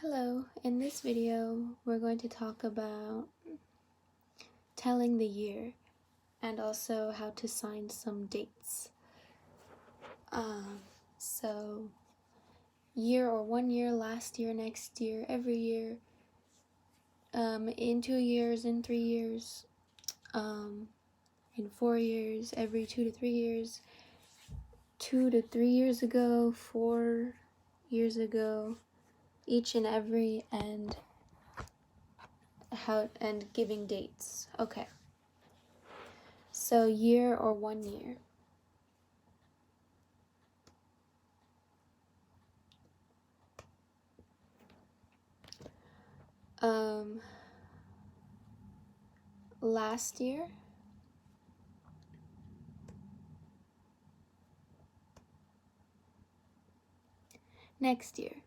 Hello, in this video we're going to talk about telling the year and also how to sign some dates. So year or 1 year, last year, next year, every year, in 2 years, in 3 years, in 4 years, every 2 to 3 years, 2 to 3 years ago, 4 years ago, each and every, and giving dates. Okay. So year or 1 year. Last year, next year,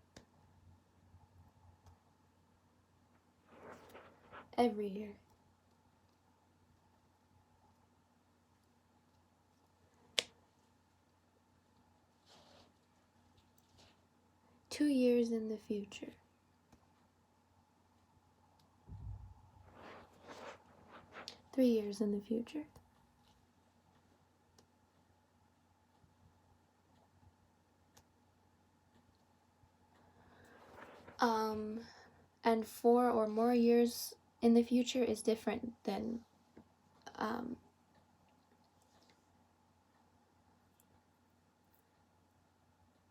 every year, two years in the future, three years in the future, and 4 or more years in the future is different than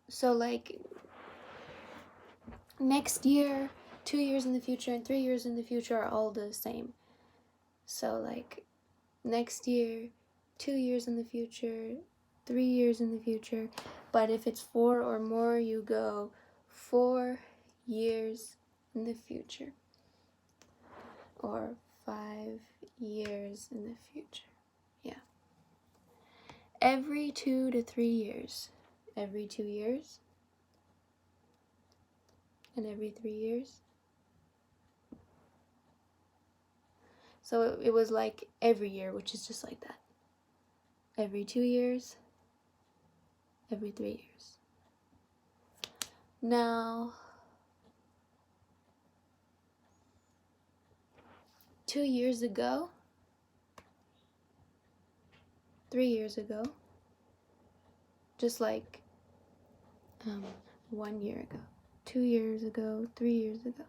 so like next year, 2 years in the future, and 3 years in the future are all the same. So like next year, 2 years in the future, 3 years in the future. But if it's 4 or more, you go 4 years in the future, or 5 years in the future. Yeah. Every 2 to 3 years, every 2 years, and every 3 years. So it was like every year, which is just like that. Every 2 years, every 3 years. Now, 2 years ago, 3 years ago, just like 1 year ago, 2 years ago, 3 years ago.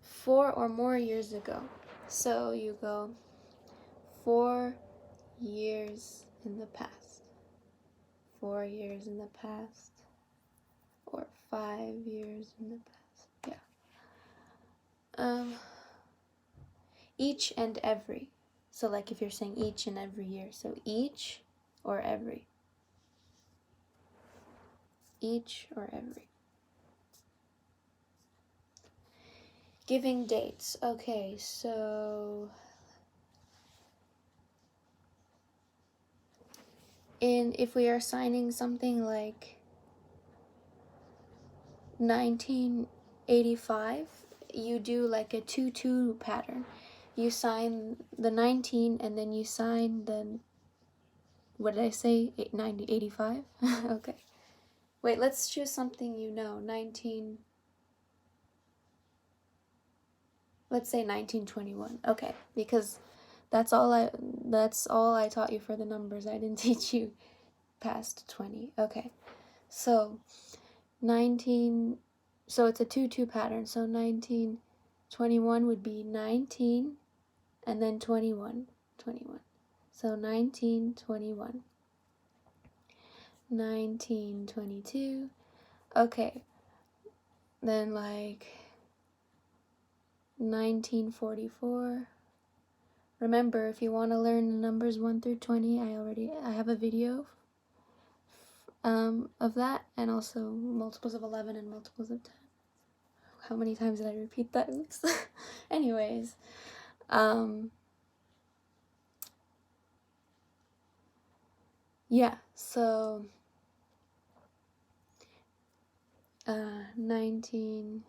4 or more years ago. So you go 4 years in the past, 4 years in the past, or 5 years in the past. Yeah. Each and every. So like if you're saying each and every year, so each or every. Each or every. Giving dates. Okay, so if we are signing something like 1985, you do like a 2-2 pattern. You sign the 19 and then you sign the, what did I say, 85? Okay. Wait, let's choose something 19, let's say 1921. Okay, because that's all I taught you for the numbers. I didn't teach you past 20. Okay. So 19, so it's a 2-2 pattern. So 1921 would be 19 and then 21. So 1921. 1922. Okay. Then like 1944. Remember, if you want to learn the numbers 1 through 20, I have a video of that, and also multiples of 11 and multiples of 10. How many times did I repeat that? Oops. Anyways, yeah, so 19,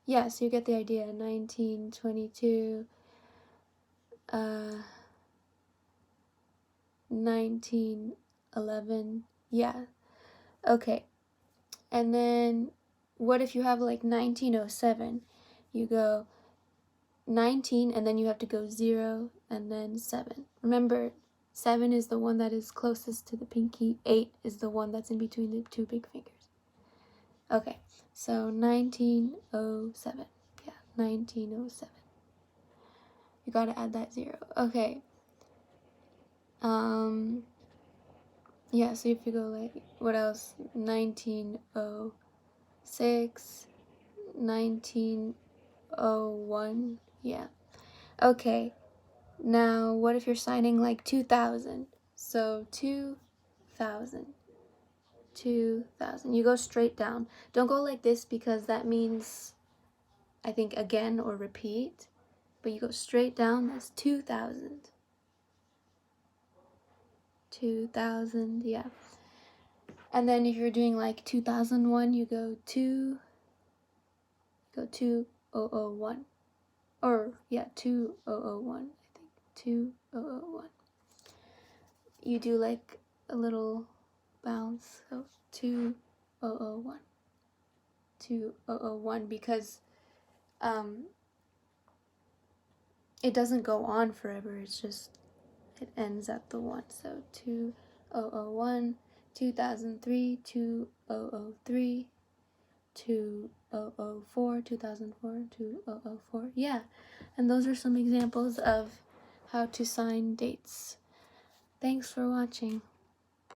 yeah, so you get the idea. 1922, 1911, yeah. Okay, and then what if you have like 1907? You go 19 and then you have to go 0 and then 7. Remember, 7 is the one that is closest to the pinky, 8 is the one that's in between the two big fingers. Okay, so 1907. Yeah, 1907. You gotta add that 0. Okay. Yeah, so if you go like, what else? 1906, 1901. Yeah. Okay. Now, what if you're signing like 2000? So 2000. 2000. You go straight down. Don't go like this because that means, I think, again or repeat. But you go straight down. That's 2000. 2000, yeah. And then if you're doing like 2001, you go 2001. Or, yeah, 2001, I think. 2001. You do like a little bounce. So 2001. 2001 because it doesn't go on forever. It's just, it ends at the 1. So 2001, 2003, 2003, 2004, 2004, 2004. Yeah, and those are some examples of how to sign dates. Thanks for watching.